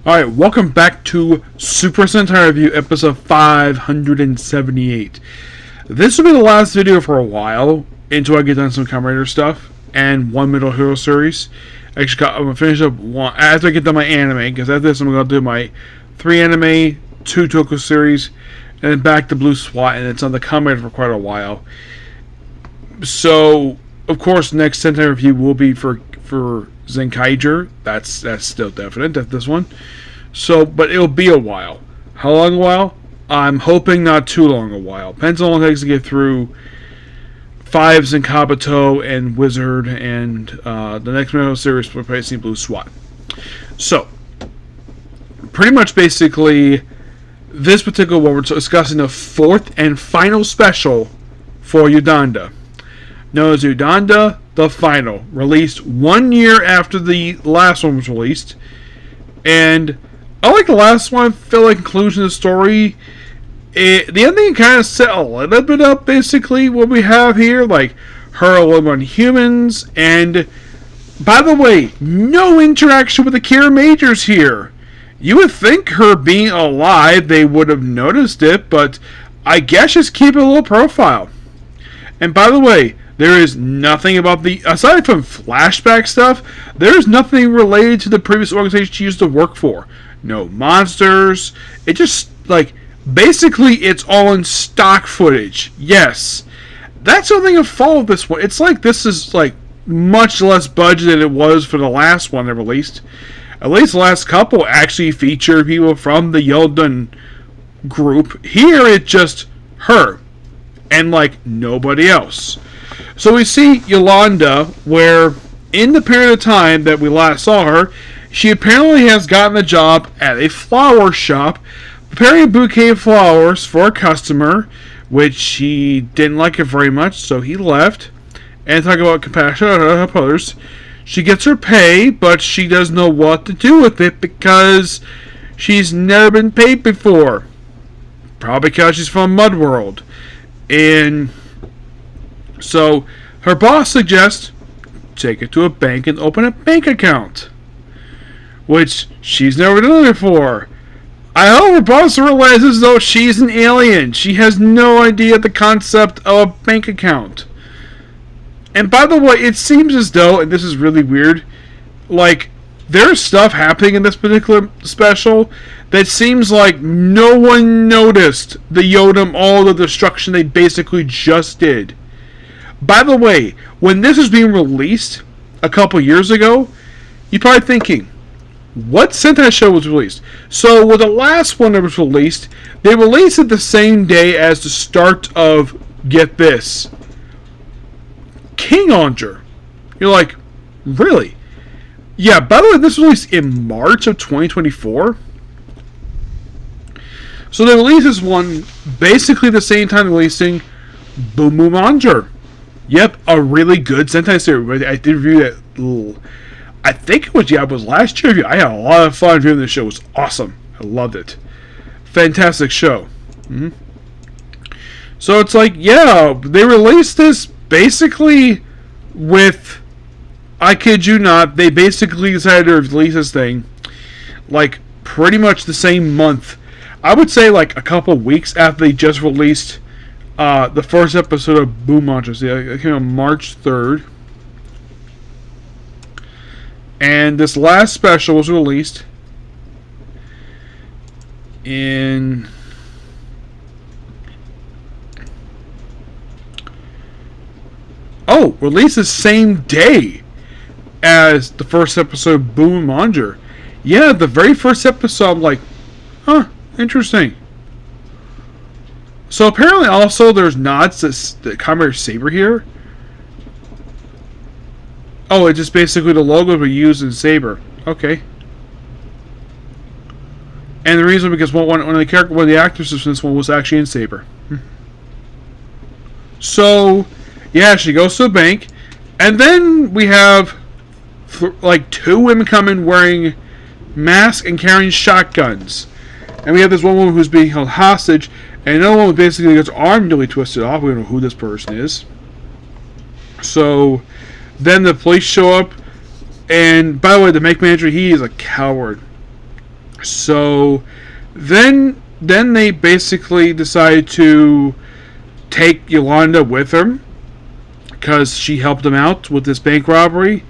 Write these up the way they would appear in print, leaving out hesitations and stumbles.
Alright, welcome back to Super Sentai Review, episode 578. This will be the last video for a while, until I get done some Kamen Rider stuff, and one Middle Hero series. I'm going to finish up one, after I get done my anime, because after this I'm going to do my 3 anime, 2 Toku series, and then back to Blue SWAT, and it's on the Kamen Rider for quite a while. So, of course, next Sentai review will be for Zenkaiger. That's still definite. That's this one. So, but it'll be a while. How long a while? I'm hoping not too long a while. Depends on how long it takes to get through 5 Zenkabuto and Wizard and the next Middle series for replacing Blue SWAT. So, pretty much basically, this particular one we're discussing the 4th and final special for Yodonna. Known as Yodonna the Final, released 1 year after the last one was released, and I like the last one. I feel like conclusion of the story. The ending kind of set a little bit up, basically, what we have here, like her alone on humans, and by the way, no interaction with the Kiramagers here. You would think her being alive, they would have noticed it, but I guess just keep a low profile. And by the way, there is nothing about aside from flashback stuff, there's nothing related to the previous organization she used to work for. No monsters. It just, basically it's all in stock footage. Yes. That's something I follow this one. It's like this is, much less budget than it was for the last one they released. At least the last couple actually feature people from the Yodonna group. Here it's just her. And, nobody else. So we see Yolanda, where in the period of time that we last saw her, she apparently has gotten a job at a flower shop, preparing a bouquet of flowers for a customer, which he didn't like it very much, so he left. And talk about compassion to help others. She gets her pay, but she doesn't know what to do with it because she's never been paid before. Probably because she's from Mudworld. And so her boss suggests take it to a bank and open a bank account, which she's never done before. I hope her boss realizes though she's an alien. She has no idea the concept of a bank account. And by the way, it seems as though, and this is really weird, there's stuff happening in this particular special that seems like no one noticed the Yodonna, all the destruction they basically just did. By the way, when this was being released a couple years ago, you're probably thinking, what Sentai show was released? So with the last one that was released, they released it the same day as the start of, get this, Kiramager. You're like, really? Yeah, by the way, this was released in March of 2024. So they released this one basically the same time releasing Kiramager. Yep, a really good Sentai series. I did review that. I think it was last year. I had a lot of fun reviewing this show. It was awesome. I loved it. Fantastic show. Mm-hmm. So it's they released this basically with, I kid you not, they basically decided to release this thing pretty much the same month. I would say a couple weeks after they just released the first episode of Kiramager. See, it came on March 3rd. And this last special was released in released the same day as the first episode of Kiramager. Yeah, the very first episode, I'm like, huh, interesting. So apparently also there's nods to the Kamen Rider Saber here. Oh, it's just basically the logo we use in Saber. Okay. And the reason because one of the actresses from this one was actually in Saber. So, yeah, she goes to the bank, and then we have 2 women come in wearing masks and carrying shotguns. And we have this one woman who's being held hostage, and another one basically gets her arm nearly twisted off. We don't know who this person is. So then the police show up, and by the way, the bank manager, he is a coward. So then they basically decide to take Yolanda with them because she helped them out with this bank robbery,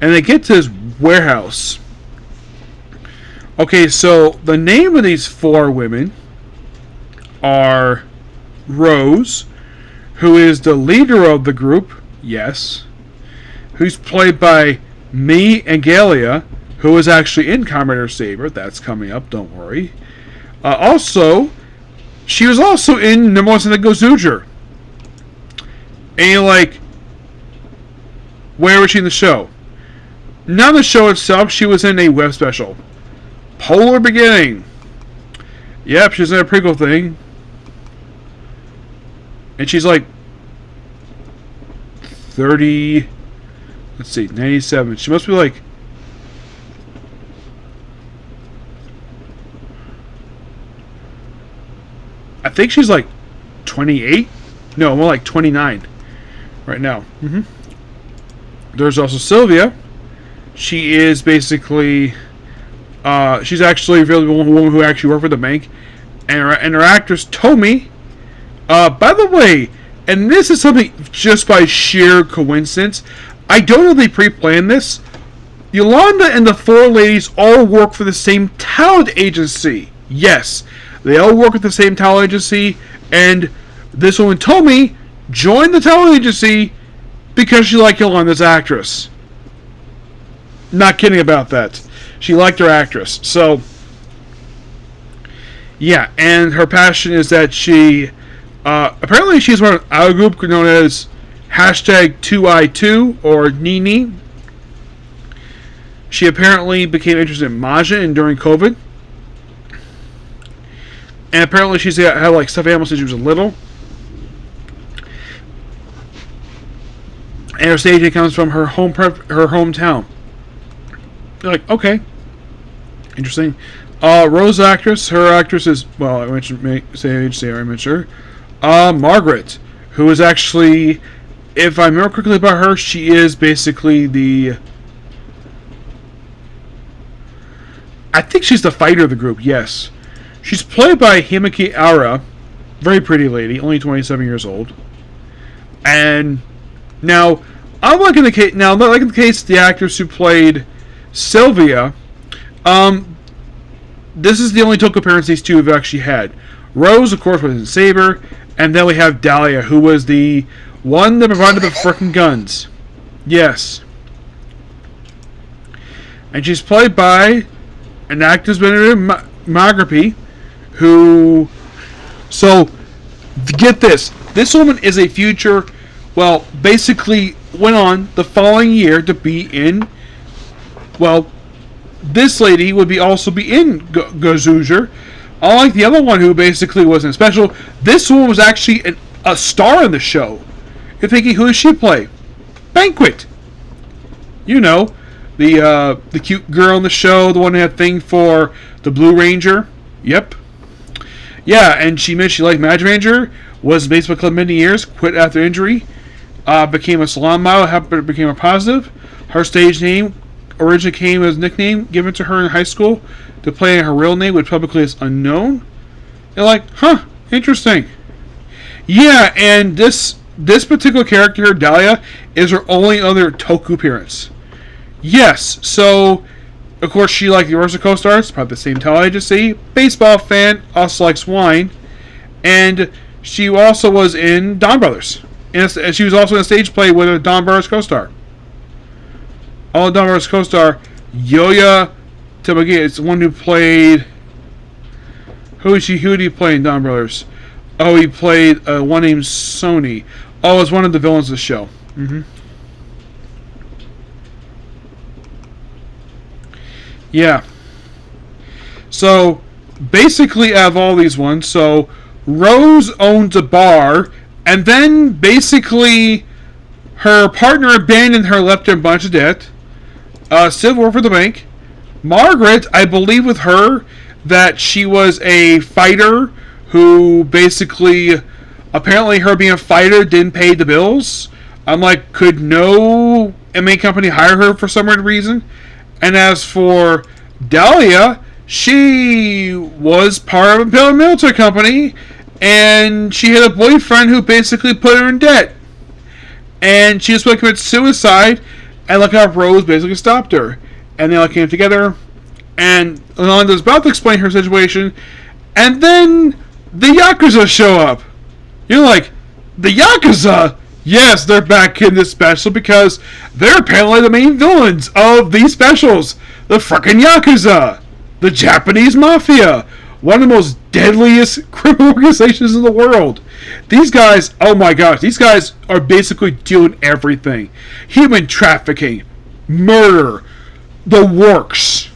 and they get to this warehouse. Okay, so the name of these four women are Rose, who is the leader of the group, yes, who's played by Me and Galia, who was actually in Commander Saber. That's coming up, don't worry. Also, she was also in Number One Sentai Gozuger. And you're like, where was she in the show? Not in the show itself, she was in a web special. Polar Beginning. Yep, she's in a prequel thing. And she's like 30. Let's see, 97. She must be like. I think she's like 28. No, more like 29 right now. There's also Sylvia. She is basically. She's actually really the woman who actually worked for the bank. And her actress Tomi. By the way, and this is something just by sheer coincidence, I don't know if they pre-planned this. Yolanda and the four ladies all work for the same talent agency. Yes, they all work with the same talent agency, and this woman Tomi joined the talent agency because she liked Yolanda's actress. Not kidding about that. She liked her actress. So, yeah, and her passion is that she... apparently she's part of our group known as #2i2 or Nini. She apparently became interested in Mashin during COVID. And apparently she's had like stuffed animals since she was little. And her stage name comes from her hometown. You're like, okay. Interesting. Rose actress, her actress is, well, I mentioned her. Margaret, who is actually, if I remember quickly about her, she is basically the, I think she's the fighter of the group, yes. She's played by Himeki Ara, very pretty lady, only 27 years old. And now, unlike in the case, the actress who played Sylvia, this is the only token appearance these two have actually had. Rose, of course, was in Saber, and then we have Dahlia, who was the one that provided the frickin' guns. Yes. And she's played by an actress by the name of Margaret, who... So, get this. This woman is a future... Well, basically went on the following year to be in... Well, this lady would also be in Gozuger. Unlike the other one who basically wasn't special, this one was actually a star in the show. You're thinking, who does she play? Banquet. You know, the cute girl in the show, the one that had thing for the Blue Ranger. Yep. Yeah, and she mentioned she liked Magic Ranger, was baseball club many years, quit after injury, became a salon model, became a positive. Her stage name originally came as a nickname given to her in high school to play her real name, which publicly is unknown. They're like, huh, interesting. Yeah, and this particular character, Dahlia, is her only other Toku appearance. Yes, so, of course, she liked the Universal co-stars, probably the same talent agency, baseball fan, also likes wine, and she also was in Don Brothers. And she was also in a stage play with a Don Brothers co-star. All Don Brothers co-star, Yoya Tamagi, it's the one who played... Who did he play in Don Brothers? Oh, he played one named Sony. Oh, it's one of the villains of the show. Yeah. So, basically, out of all these ones, so Rose owns a bar, and then basically her partner abandoned her, left her in a bunch of debt. Sid worked for the bank. Margaret, I believe with her that she was a fighter who basically, apparently her being a fighter didn't pay the bills. I'm like, could no MA company hire her for some reason? And as for Dahlia, she was part of a paramilitary company, and she had a boyfriend who basically put her in debt. And she just went to commit suicide, and Rose basically stopped her. And they all came together, and Yolanda was about to explain her situation, and then the Yakuza show up. You're like, the Yakuza? Yes, they're back in this special because they're apparently the main villains of these specials. The frickin' Yakuza! The Japanese Mafia! One of the most deadliest criminal organizations in the world. These guys, oh my gosh, these guys are basically doing everything. Human trafficking, murder, the works.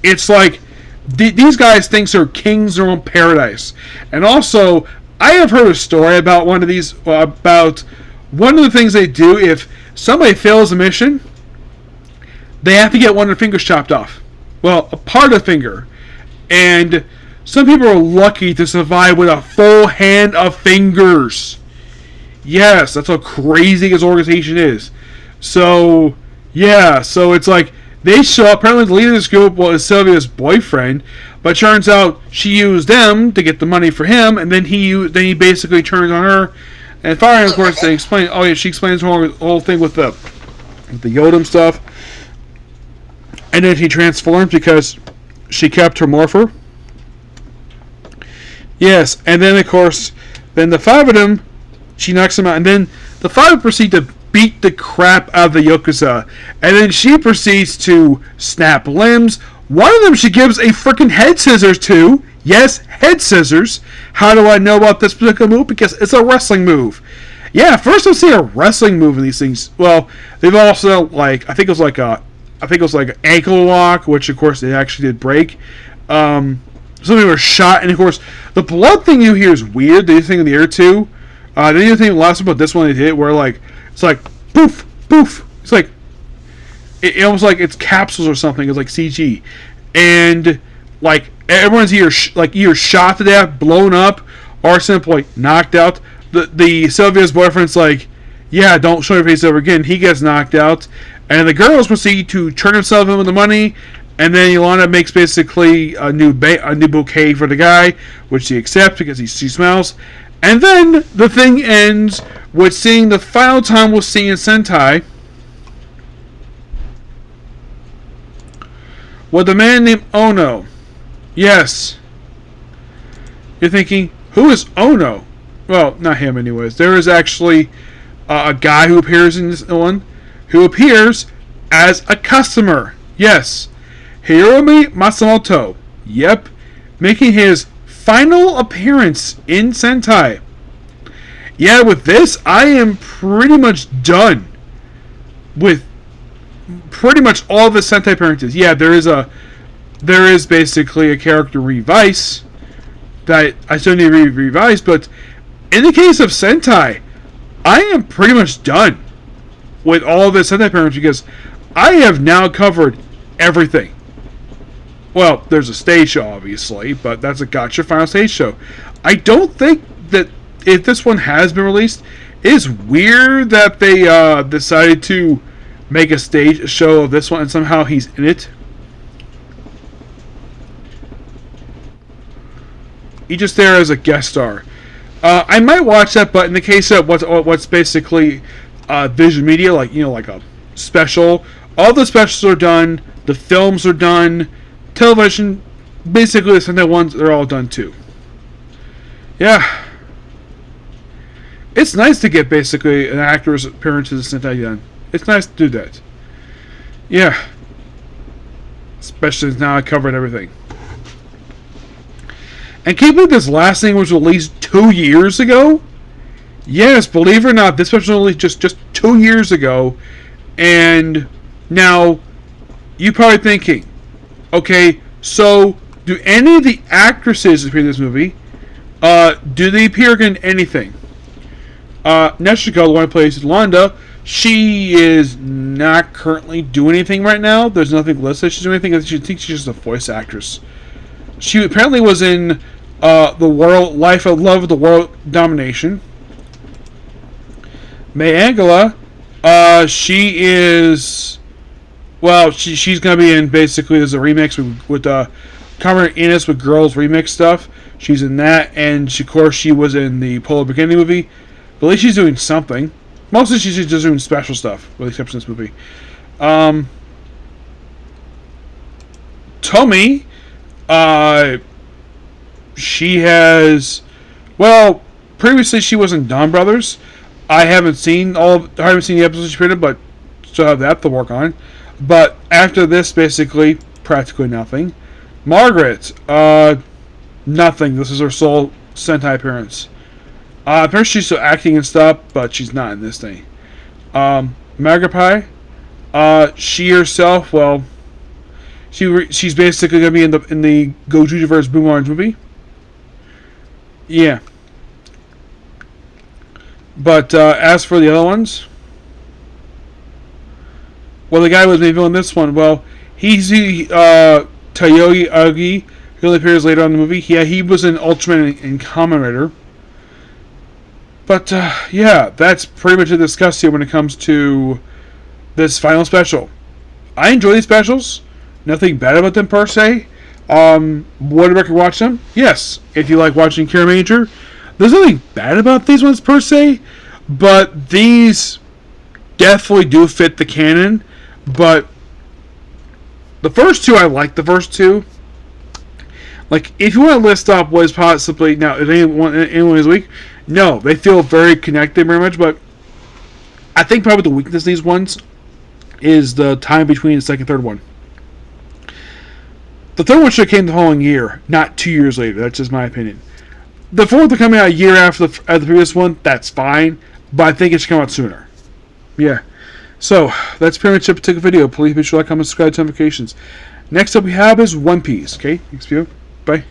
It's like, these guys think they're kings in their own paradise. And also, I have heard a story about one of the things they do if somebody fails a mission, they have to get one of their fingers chopped off. Well, a part of the finger. And some people are lucky to survive with a full hand of fingers. Yes, that's how crazy this organization is. So, yeah, so it's like, they show up, apparently the leader of this group was Sylvia's boyfriend, but turns out she used them to get the money for him, and then he basically turns on her. And finally, of course, they explain, oh yeah, she explains the whole thing with the Yodonna stuff. And then she transforms because she kept her morpher. Yes, and then of course, then the five of them, she knocks them out, and then the five proceed to beat the crap out of the Yakuza, and then she proceeds to snap limbs. One of them she gives a freaking head scissors to. Yes, head scissors. How do I know about this particular move? Because it's a wrestling move. Yeah, first I've seen a wrestling move in these things. Well, they've also I think it was like an ankle lock, which of course they actually did break. Some people were shot, and of course the blood thing you hear is weird. They do thing in the air too. They do think last about this one they did where it's like poof, poof. It's like it almost like it's capsules or something. It's like CG, and like everyone's either shot to death, blown up, or simply knocked out. The Sylvia's boyfriend's like, yeah, don't show your face ever again. He gets knocked out, and the girls proceed to turn himself in with the money, and then Yolanda makes basically a new bouquet for the guy, which he accepts because she smells. And then the thing ends with seeing the final time we'll see in Sentai with a man named Ono. Yes. You're thinking, who is Ono? Well, not him anyways. There is actually a guy who appears in this one who appears as a customer. Yes. Hiromi Matsumoto. Yep. Making his final appearance in Sentai. Yeah, with this, I am pretty much done with pretty much all of the Sentai appearances. Yeah, there is basically a character revise that I still need to revise, but in the case of Sentai, I am pretty much done with all of the Sentai appearances because I have now covered everything. Well, there's a stage show, obviously, but that's a Gotcha Final Stage show. I don't think that if this one has been released, it is weird that they decided to make a stage show of this one and somehow he's in it. He's just there as a guest star. I might watch that, but in the case of what's basically Vision Media, like a special, all the specials are done, the films are done. Television, basically the Sentai ones, they're all done too. Yeah. It's nice to get basically an actor's appearances in Sentai done. It's nice to do that. Yeah. Especially now I covered everything. And can you believe this last thing was released 2 years ago? Yes, believe it or not, this special was released just 2 years ago. And now, you're probably thinking, okay, so do any of the actresses appear in this movie? Do they appear in anything? Neshiko, the one who plays Yolanda, she is not currently doing anything right now. There's nothing listed she's doing anything. I think she's just a voice actress. She apparently was in the Life of Love, the World Domination. May Angela, she is... Well, she's going to be in, basically, there's a remix with Kamen Ines with Girls remix stuff. She's in that, and of course she was in the Polar Bikini movie. But at least she's doing something. Mostly she's just doing special stuff, with the exception of this movie. Tomi, she has, well, previously she was in Dawn Brothers. I haven't seen the episodes she created, but still have that to work on. But after this, basically, practically nothing. Margaret, nothing. This is her sole Sentai appearance. Apparently she's still acting and stuff, but she's not in this thing. Magapai, she herself, well, she's basically gonna be in the Gojuverse Boomerang movie. Yeah. But as for the other ones, well, the guy who was maybe in this one, well, he's the Tayogi Agi, who only appears later on in the movie. Yeah, he was in Ultraman and Kamen Rider. But yeah, that's pretty much to discuss here when it comes to this final special. I enjoy these specials. Nothing bad about them per se. Would I recommend watching them? Yes. If you like watching Kiramager, there's nothing bad about these ones per se, but these definitely do fit the canon. But the first two, I like the first two. Like, if you want to list off what is possibly now, if anyone is weak, no, they feel very connected very much. But I think probably the weakness of these ones is the time between the second and third one. The third one should have came the following year, not 2 years later. That's just my opinion. The fourth one coming out a year after the previous one, that's fine, but I think it should come out sooner. Yeah. So, that's pretty much a particular video. Please be sure to like, comment, subscribe, to notifications. Next up we have is One Piece. Okay? Thanks, viewer. Bye.